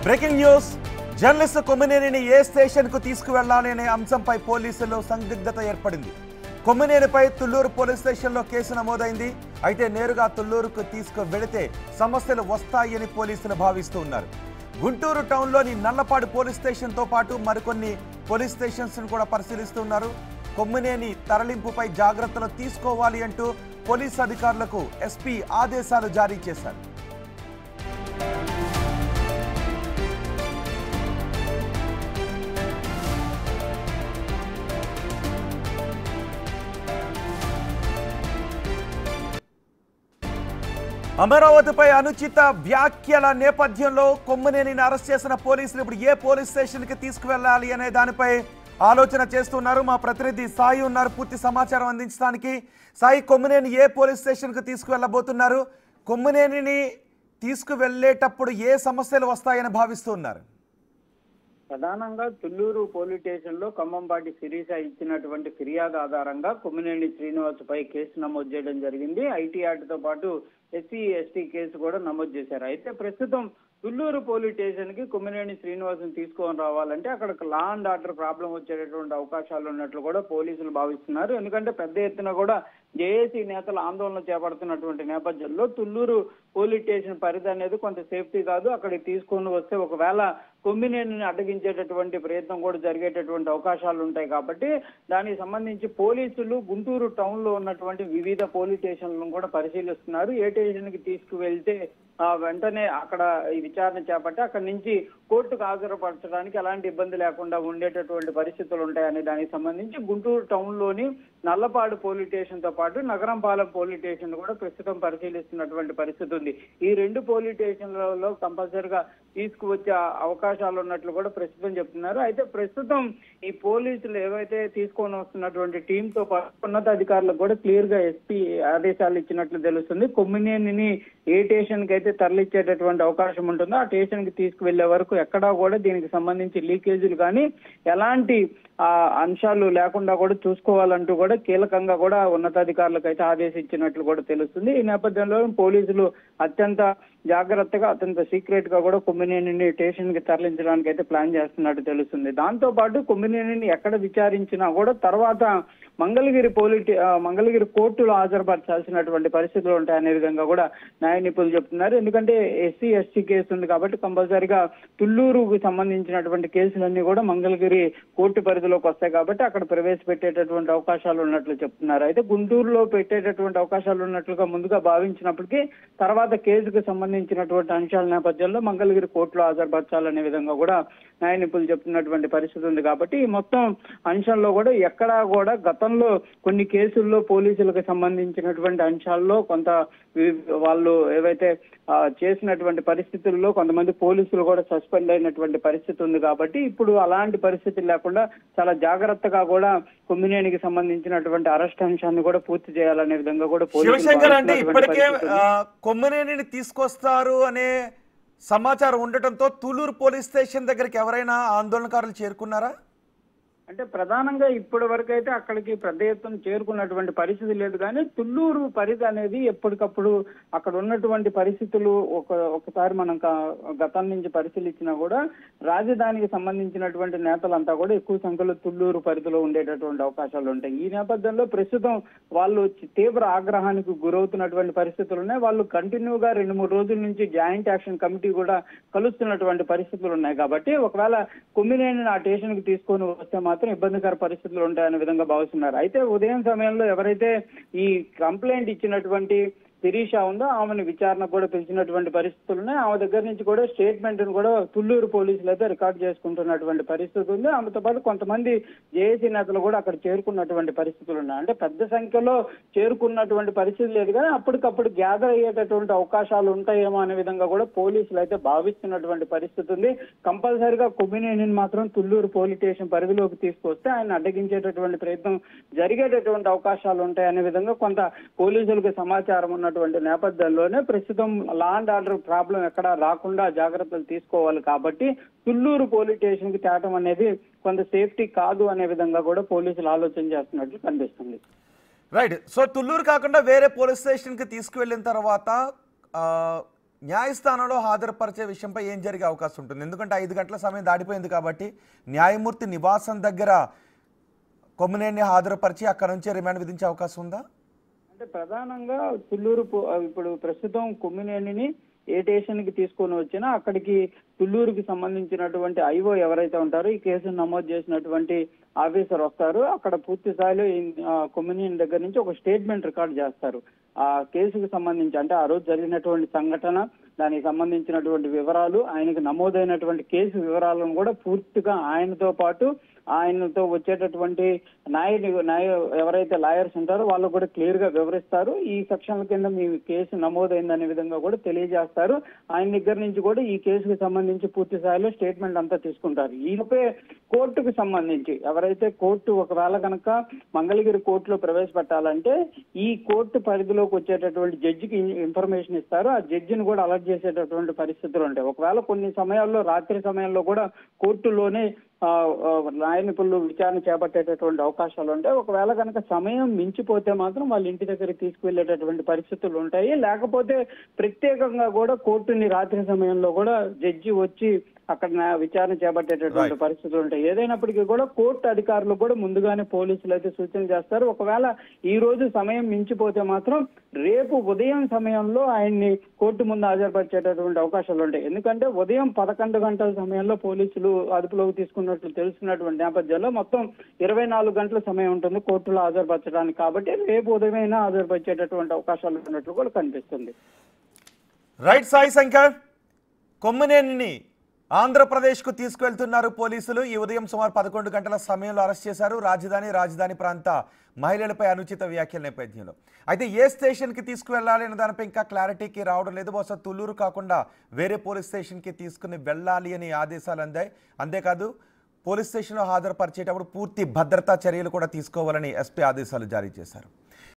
Breaking news journalist కొమ్మినేనిని ఏ స్టేషన్కు తీసుకువెళ్లాలి అనే అంశంపై పోలీసుల్లో సందిగ్ధత ఏర్పడింది. కొమ్మినేనిపై తుళ్లూరు పోలీస్ స్టేషన్లో కేసు నమోదైంది. అయితే నేరుగా తుళ్లూరుకు తీసుకువెళితే సమస్యలు వస్తాయని పోలీసులు భావిస్తూ ఉన్నారు. గుంటూరు టౌన్లోని నల్లపాడు పోలీస్ స్టేషన్తో పాటు మరికొన్ని పోలీస్ స్టేషన్స్ కూడా పరిశీలిస్తున్నారు. కొమ్మినేని తరలింపుపై జాగ్రత్తలు తీసుకోవాలి అంటూ పోలీసు అధికారులకు ఎస్పీ ఆదేశాలు జారీ చేశారు. అమరావతిపై అనుచిత వ్యాఖ్యల నేపథ్యంలో కొమ్మినేనిని అరెస్ట్ చేసిన పోలీసులు ఇప్పుడు ఏ పోలీస్ స్టేషన్కి తీసుకువెళ్ళాలి అనే దానిపై ఆలోచన చేస్తున్నారు. మా ప్రతినిధి సాయి ఉన్నారు పూర్తి సమాచారం అందించడానికి. సాయి, కొమ్మినేని ఏ పోలీస్ స్టేషన్కి తీసుకువెళ్ళబోతున్నారు? కొమ్మినేనిని తీసుకువెళ్ళేటప్పుడు ఏ సమస్యలు వస్తాయని భావిస్తున్నారు? ప్రధానంగా తుళ్లూరు పోలీస్ స్టేషన్ లో ఖమ్మంపాటి శిరీష ఇచ్చినటువంటి ఫిర్యాదు ఆధారంగా కొమ్మినేని శ్రీనివాస్ పై కేసు నమోదు చేయడం జరిగింది. ఐటీ యాక్ట్ తో పాటు ఎస్సీ ఎస్టీ కేసు కూడా నమోదు చేశారు. అయితే ప్రస్తుతం తుళ్లూరు పోలీస్ స్టేషన్ కి కొమ్మినేని శ్రీనివాసుని తీసుకొని రావాలంటే అక్కడ లా అండ్ ఆర్డర్ ప్రాబ్లం వచ్చేటటువంటి అవకాశాలు ఉన్నట్లు కూడా పోలీసులు భావిస్తున్నారు. ఎందుకంటే పెద్ద ఎత్తున కూడా జేఏసీ నేతలు ఆందోళన చేపడుతున్నటువంటి నేపథ్యంలో తుళ్లూరు పోలీస్ స్టేషన్ పరిధి అనేది కొంత సేఫ్టీ కాదు. అక్కడికి తీసుకొని వస్తే ఒకవేళ కొమ్మినేనిని అడ్డగించేటటువంటి ప్రయత్నం కూడా జరిగేటటువంటి అవకాశాలు ఉంటాయి. కాబట్టి దానికి సంబంధించి పోలీసులు గుంటూరు టౌన్ లో ఉన్నటువంటి వివిధ పోలీస్ స్టేషన్లను కూడా పరిశీలిస్తున్నారు. ఏ స్టేషన్ కి తీసుకువెళ్తే వెంటనే అక్కడ ఈ విచారణ చేపట్టి అక్కడి నుంచి కోర్టుకు హాజరుపరచడానికి ఎలాంటి ఇబ్బంది లేకుండా ఉండేటటువంటి పరిస్థితులు ఉంటాయనే దానికి సంబంధించి గుంటూరు టౌన్ లోని నల్లపాడు పోలీస్ స్టేషన్ తో పాటు నగరంపాలెం పోలీస్ స్టేషన్ కూడా ప్రస్తుతం పరిశీలిస్తున్నటువంటి పరిస్థితి ఉంది. ఈ రెండు పోలీస్ స్టేషన్లలో కంపల్సరిగా తీసుకువచ్చే అవకాశాలు ఉన్నట్లు కూడా ప్రస్తుతం చెప్తున్నారు. అయితే ప్రస్తుతం ఈ పోలీసులు ఏవైతే తీసుకొని వస్తున్నటువంటి టీం తో పాటు ఉన్నతాధికారులకు కూడా క్లియర్ గా ఎస్పీ ఆదేశాలు ఇచ్చినట్లు తెలుస్తుంది. కొమ్మినేనిని ఏ స్టేషన్ కి అయితే తరలిచ్చేటటువంటి అవకాశం ఉంటుందో ఆ స్టేషన్ కి తీసుకువెళ్లే వరకు ఎక్కడా కూడా దీనికి సంబంధించి లీకేజీలు కానీ ఎలాంటి అంశాలు లేకుండా కూడా చూసుకోవాలంటూ కూడా కీలకంగా కూడా ఉన్నతాధికారులకు అయితే ఆదేశించినట్లు కూడా తెలుస్తుంది. ఈ నేపథ్యంలో పోలీసులు అత్యంత జాగ్రత్తగా అత్యంత సీక్రెట్ గా కూడా కొమ్మినేనిని స్టేషన్ కి తరలించడానికి అయితే ప్లాన్ చేస్తున్నట్టు తెలుస్తుంది. దాంతో పాటు కొమ్మినేనిని ఎక్కడ విచారించినా కూడా తర్వాత మంగళగిరి కోర్టులో హాజరుపరచాల్సినటువంటి పరిస్థితులు ఉంటాయనే విధంగా కూడా న్యాయ నిపుణులు చెప్తున్నారు. ఎందుకంటే ఎస్సీ ఎస్టీ కేసు ఉంది కాబట్టి కంపల్సరిగా తుళ్లూరుకు సంబంధించినటువంటి కేసులన్నీ కూడా మంగళగిరి కోర్టు పరిధిలోకి వస్తాయి కాబట్టి అక్కడ ప్రవేశపెట్టేటటువంటి అవకాశాలు ఉన్నట్లు చెప్తున్నారు. అయితే గుంటూరులో పెట్టేటటువంటి అవకాశాలు ఉన్నట్లుగా ముందుగా భావించినప్పటికీ తర్వాత కేసుకు సంబంధించినటువంటి అంశాల నేపథ్యంలో మంగళగిరి కోర్టులో హాజరుపరచాలనే విధంగా కూడా న్యాయ నిపుణులు చెప్తున్నటువంటి పరిస్థితి ఉంది. కాబట్టి ఈ మొత్తం అంశంలో కూడా ఎక్కడా కూడా గతంలో కొన్ని కేసుల్లో పోలీసులకు సంబంధించినటువంటి అంశాల్లో కొంత వాళ్ళు ఏవైతే చేసినటువంటి పరిస్థితుల్లో కొంతమంది పోలీసులు కూడా సస్పెండ్ అయినటువంటి పరిస్థితి ఉంది. కాబట్టి ఇప్పుడు అలాంటి పరిస్థితులు లేకుండా చాలా జాగ్రత్తగా కూడా కొమ్మినేనికి సంబంధించినటువంటి అరెస్ట్ అంశాన్ని కూడా పూర్తి చేయాలనే విధంగా కూడా శివశంకర్ అంటే ఇప్పటికే కొమ్మినేనిని తీసుకొస్తారు అనే సమాచారం ఉండటంతో తుళ్లూరు పోలీస్ స్టేషన్ దగ్గరికి ఎవరైనా ఆందోళనకారులు చేరుకున్నారా? అంటే ప్రధానంగా ఇప్పటి వరకు అయితే అక్కడికి పెద్ద ఎత్తున చేరుకున్నటువంటి పరిస్థితి లేదు. కానీ తుళ్లూరు పరిధి అనేది ఎప్పటికప్పుడు అక్కడ ఉన్నటువంటి పరిస్థితులు ఒకసారి మనం గతం నుంచి పరిశీలించినా కూడా రాజధానికి సంబంధించినటువంటి నేతలంతా కూడా ఎక్కువ సంఖ్యలో తుళ్లూరు పరిధిలో ఉండేటటువంటి అవకాశాలు ఉంటాయి. ఈ నేపథ్యంలో ప్రస్తుతం వాళ్ళు తీవ్ర ఆగ్రహానికి గురవుతున్నటువంటి పరిస్థితులు ఉన్నాయి. వాళ్ళు కంటిన్యూగా 2-3 రోజుల నుంచి జాయింట్ యాక్షన్ కమిటీ కూడా కలుస్తున్నటువంటి పరిస్థితులు ఉన్నాయి. కాబట్టి ఒకవేళ కొమ్మినేనిని ఆ స్టేషన్ కి తీసుకొని వస్తే మాత్రం ఇబ్బందికర పరిస్థితులు ఉంటాయనే విధంగా భావిస్తున్నారు. అయితే ఉదయం సమయంలో ఎవరైతే ఈ కంప్లైంట్ ఇచ్చినటువంటి శిరీష ఉందో ఆమెను విచారణ కూడా పిలిచినటువంటి పరిస్థితులు ఉన్నాయి. ఆమె దగ్గర నుంచి కూడా స్టేట్మెంట్ కూడా తుళ్లూరు పోలీసులు అయితే రికార్డ్ చేసుకుంటున్నటువంటి పరిస్థితి ఉంది. ఆమెతో పాటు కొంతమంది జేఏసీ నేతలు కూడా అక్కడ చేరుకున్నటువంటి పరిస్థితులు ఉన్నాయి. అంటే పెద్ద సంఖ్యలో చేరుకున్నటువంటి పరిస్థితి లేదు కానీ అప్పటికప్పుడు గ్యాదర్ అయ్యేటటువంటి అవకాశాలు ఉంటాయేమో అనే విధంగా కూడా పోలీసులు అయితే భావిస్తున్నటువంటి పరిస్థితి ఉంది. కంపల్సరిగా కొమ్మినేనిని మాత్రం తుళ్లూరు పోలీస్ స్టేషన్ పరిధిలోకి తీసుకొస్తే ఆయన అడ్డగించేటటువంటి ప్రయత్నం జరిగేటటువంటి అవకాశాలు ఉంటాయనే విధంగా కొంత పోలీసులకు సమాచారం ఉన్నటువంటి నేపథ్యంలోనే ప్రస్తుతం లా అండ్ ఆర్డర్ ప్రాబ్లం ఎక్కడ రాకుండా జాగ్రత్తలు తీసుకోవాలి. కాబట్టి తుళ్లూరు పోలీస్ స్టేషన్ కి తేవడం అనేది కొంత సేఫ్టీ కాదు అనే విధంగా కూడా పోలీసులు ఆలోచన చేస్తున్నట్లు కనిపిస్తుంది. రైట్. సో తుళ్లూరు కాకుండా వేరే పోలీస్ స్టేషన్ కి తీసుకువెళ్ళిన తర్వాత న్యాయస్థానంలో హాజరుపరిచే విషయంపై ఏం జరిగే అవకాశం ఉంటుంది? ఎందుకంటే 5 గంటల సమయం దాటిపోయింది కాబట్టి న్యాయమూర్తి నివాసం దగ్గర కొమ్మినేనిని హాజరుపరిచి అక్కడ నుంచే రిమాండ్ విధించే అవకాశం ఉందా? అంటే ప్రధానంగా ఇప్పుడు ప్రస్తుతం కొమ్మినేనిని ఏ స్టేషన్కి తీసుకొని వచ్చినా అక్కడికి తుళ్ళూరుకి సంబంధించినటువంటి ఐఓ ఎవరైతే ఉంటారో ఈ కేసును నమోదు చేసినటువంటి ఆఫీసర్ వస్తారు. అక్కడ పూర్తి స్థాయిలో కొమ్మినేని దగ్గర నుంచి ఒక స్టేట్మెంట్ రికార్డ్ చేస్తారు. ఆ కేసుకు సంబంధించి అంటే ఆ రోజు జరిగినటువంటి సంఘటన, దానికి సంబంధించినటువంటి వివరాలు, ఆయనకు నమోదైనటువంటి కేసు వివరాలను కూడా పూర్తిగా ఆయనతో వచ్చేటటువంటి ఎవరైతే లాయర్స్ ఉంటారో వాళ్ళు కూడా క్లియర్ గా వివరిస్తారు. ఈ సెక్షన్ల కింద మీ కేసు నమోదైందనే విధంగా కూడా తెలియజేస్తారు. ఆయన దగ్గర నుంచి కూడా ఈ కేసుకు సంబంధించి పూర్తి స్థాయిలో స్టేట్మెంట్ అంతా తీసుకుంటారు. ఈలోపే కోర్టుకు సంబంధించి ఎవరైతే కోర్టు ఒకవేళ కనుక మంగళగిరి కోర్టులో ప్రవేశపెట్టాలంటే ఈ కోర్టు పరిధిలోకి వచ్చేటటువంటి జడ్జికి ఇన్ఫర్మేషన్ ఇస్తారు. ఆ జడ్జిని కూడా అలర్ట్ చేసేటటువంటి పరిస్థితులు ఉంటాయి. ఒకవేళ కొన్ని సమయాల్లో రాత్రి సమయంలో కూడా కోర్టులోనే న్యాయ నిపుణులు విచారణ చేపట్టేటటువంటి అవకాశాలు ఉంటాయి. ఒకవేళ కనుక సమయం మించిపోతే మాత్రం వాళ్ళ ఇంటి దగ్గరికి తీసుకువెళ్లేటటువంటి పరిస్థితులు ఉంటాయి. లేకపోతే ప్రత్యేకంగా కూడా కోర్టుని రాత్రి సమయంలో కూడా జడ్జి వచ్చి అక్కడ విచారణ చేపట్టేటటువంటి పరిస్థితులు ఉంటాయి. ఏదైనప్పటికీ కూడా కోర్టు అధికారులు కూడా ముందుగానే పోలీసులు అయితే సూచన చేస్తారు. ఒకవేళ ఈ రోజు సమయం మించిపోతే మాత్రం రేపు ఉదయం సమయంలో ఆయన్ని కోర్టు ముందు హాజరుపరిచేటటువంటి అవకాశాలు ఉంటాయి. ఎందుకంటే ఉదయం 11 గంటల సమయంలో పోలీసులు అదుపులోకి తీసుకున్నట్లు తెలుసుకున్నటువంటి నేపథ్యంలో మొత్తం 24 గంటల సమయం ఉంటుంది కోర్టులో హాజరుపరచడానికి. కాబట్టి రేపు ఉదయమైనా హాజరుపరిచేటటువంటి అవకాశాలు ఉన్నట్లు కూడా కనిపిస్తుంది. రైట్ సాయి శంకర్, కొమ్మినేనిని ఆంధ్రప్రదేశ్కు తీసుకువెళ్తున్నారు పోలీసులు. ఈ ఉదయం సుమారు 11 గంటల సమయంలో అరెస్ట్ చేశారు రాజధాని ప్రాంత మహిళలపై అనుచిత వ్యాఖ్యల నేపథ్యంలో. అయితే ఏ స్టేషన్కి తీసుకువెళ్ళాలి అనే దానిపై ఇంకా క్లారిటీకి రావడం లేదు. బహుశా తుళ్ళూరు కాకుండా వేరే పోలీస్ స్టేషన్కి తీసుకుని వెళ్ళాలి అని ఆదేశాలు అందాయి. అంతేకాదు పోలీస్ స్టేషన్లో హాజరుపరిచేటప్పుడు పూర్తి భద్రతా చర్యలు కూడా తీసుకోవాలని ఎస్పీ ఆదేశాలు జారీ చేశారు.